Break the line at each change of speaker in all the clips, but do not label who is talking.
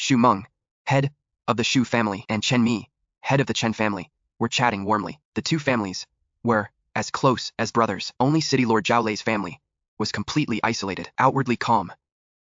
Xu Meng, head of the Xu family, and Chen Mi, head of the Chen family, were chatting warmly. The two families were as close as brothers. Only City Lord Zhao Lei's family was completely isolated, outwardly calm.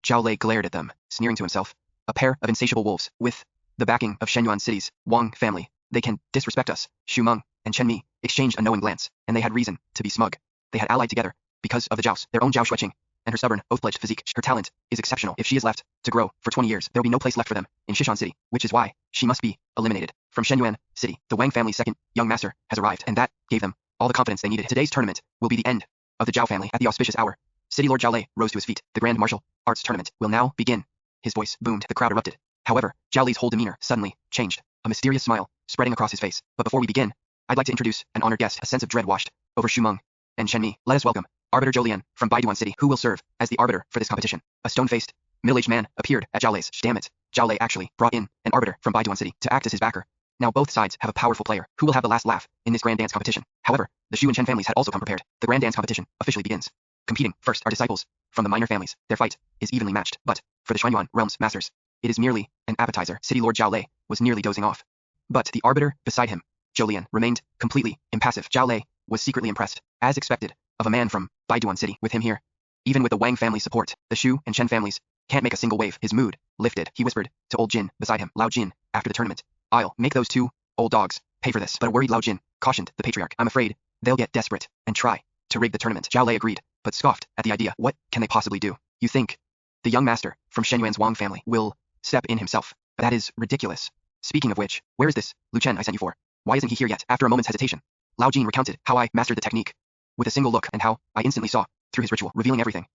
Zhao Lei glared at them, sneering to himself. A pair of insatiable wolves, with the backing of Shenyuan City's Wang family. They can disrespect us. Xu Meng and Chen Mi exchanged a knowing glance, and they had reason to be smug. They had allied together because of the Zhaos, their own Zhao Xueqing, and her stubborn, oath-pledged physique. Her talent is exceptional. If she is left to grow for 20 years, there will be no place left for them in Shishan City, which is why she must be eliminated. From Shenyuan City, the Wang family's second young master has arrived, and that gave them all the confidence they needed. Today's tournament will be the end of the Zhao family. At the auspicious hour, City Lord Zhao Lei rose to his feet. The Grand Martial Arts Tournament will now begin. His voice boomed. The crowd erupted. However, Zhao Lei's whole demeanor suddenly changed, a mysterious smile spreading across his face. But before we begin, I'd like to introduce an honored guest. A sense of dread washed over Xu Meng and Chen Mi. Let us welcome Arbiter Zhou Lian from Baiduan City, who will serve as the arbiter for this competition. A stone-faced, middle-aged man appeared at Zhao Lei's. Damn it, Zhao Lei actually brought in an arbiter from Baiduan City to act as his backer. Now both sides have a powerful player who will have the last laugh in this grand dance competition. However, the Xu and Chen families had also come prepared. The grand dance competition officially begins. Competing first are disciples from the minor families. Their fight is evenly matched, but for the Xuanyuan realm's masters, it is merely an appetizer. City Lord Zhao Lei was nearly dozing off, but the arbiter beside him, Zhou Lian, remained completely impassive. Zhao Lei was secretly impressed, as expected, of a man from Baiduan City. With him here, even with the Wang family support, the Xu and Chen families can't make a single wave. His mood lifted. He whispered to old Jin beside him, Lao Jin, after the tournament, I'll make those two old dogs pay for this. But a worried Lao Jin cautioned the patriarch, I'm afraid they'll get desperate and try to rig the tournament. Zhao Lei agreed, but scoffed at the idea. What can they possibly do? You think the young master from Shenyuan's Wang family will step in himself? That is ridiculous. Speaking of which, where is this Lu Chen I sent you for? Why isn't he here yet? After a moment's hesitation, Lao Jin recounted how I mastered the technique with a single look and how I instantly saw through his ritual, revealing everything.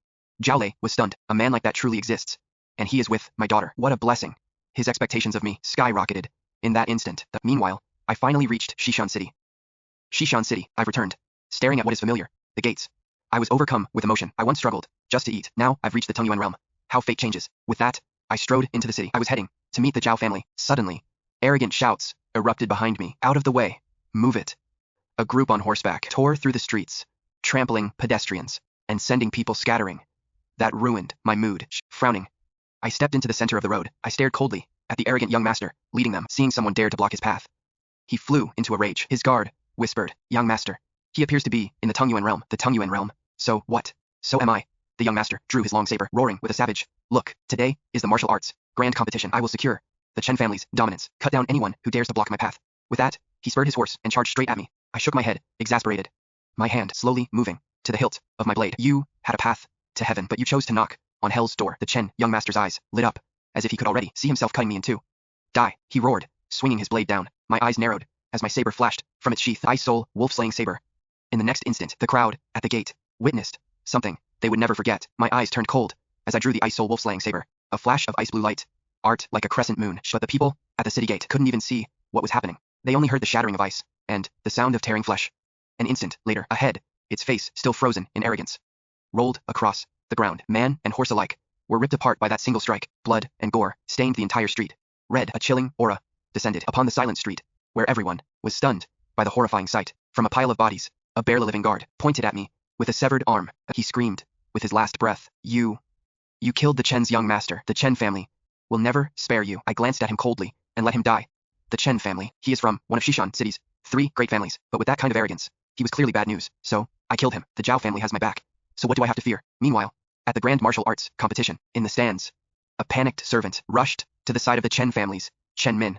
Zhao Lei was stunned. A man like that truly exists, and he is with my daughter. What a blessing. His expectations of me skyrocketed in that instant. Meanwhile, I finally reached Shishan City. Shishan City, I've returned, staring at what is familiar, the gates. I was overcome with emotion. I once struggled just to eat. Now I've reached the Tengyuan realm. How fate changes. With that, I strode into the city. I was heading to meet the Zhao family. Suddenly, arrogant shouts erupted behind me. Out of the way. Move it. A group on horseback tore through the streets, trampling pedestrians and sending people scattering. That ruined my mood. Frowning, I stepped into the center of the road. I stared coldly at the arrogant young master leading them. Seeing someone dare to block his path, he flew into a rage. His guard whispered, Young master, he appears to be in the Tengyuan realm. The Tengyuan realm? So what? So am I. The young master drew his long saber, roaring with a savage look. Today is the martial arts grand competition. I will secure the Chen family's dominance, cut down anyone who dares to block my path. With that, he spurred his horse and charged straight at me. I shook my head, exasperated, my hand slowly moving to the hilt of my blade. You had a path to heaven, but you chose to knock on hell's door. The Chen young master's eyes lit up, as if he could already see himself cutting me in two. Die, he roared, swinging his blade down. My eyes narrowed as my saber flashed from its sheath. Ice Soul wolf-slaying saber. In the next instant, the crowd at the gate witnessed something they would never forget. My eyes turned cold as I drew the Ice Soul wolf-slaying saber. A flash of ice blue light, art like a crescent moon. But the people at the city gate couldn't even see what was happening. They only heard the shattering of ice and the sound of tearing flesh. An instant later, a head, its face still frozen in arrogance, rolled across the ground. Man and horse alike were ripped apart by that single strike. Blood and gore stained the entire street. Red, a chilling aura descended upon the silent street, where everyone was stunned by the horrifying sight. From a pile of bodies, a barely living guard pointed at me with a severed arm. He screamed with his last breath, You killed the Chen's young master. The Chen family will never spare you. I glanced at him coldly and let him die. The Chen family. He is from one of Shishan City's 3 great families, but with that kind of arrogance, he was clearly bad news. So, I killed him. The Zhao family has my back. So what do I have to fear? Meanwhile, at the grand martial arts competition, in the stands, a panicked servant rushed to the side of the Chen family's Chen Min.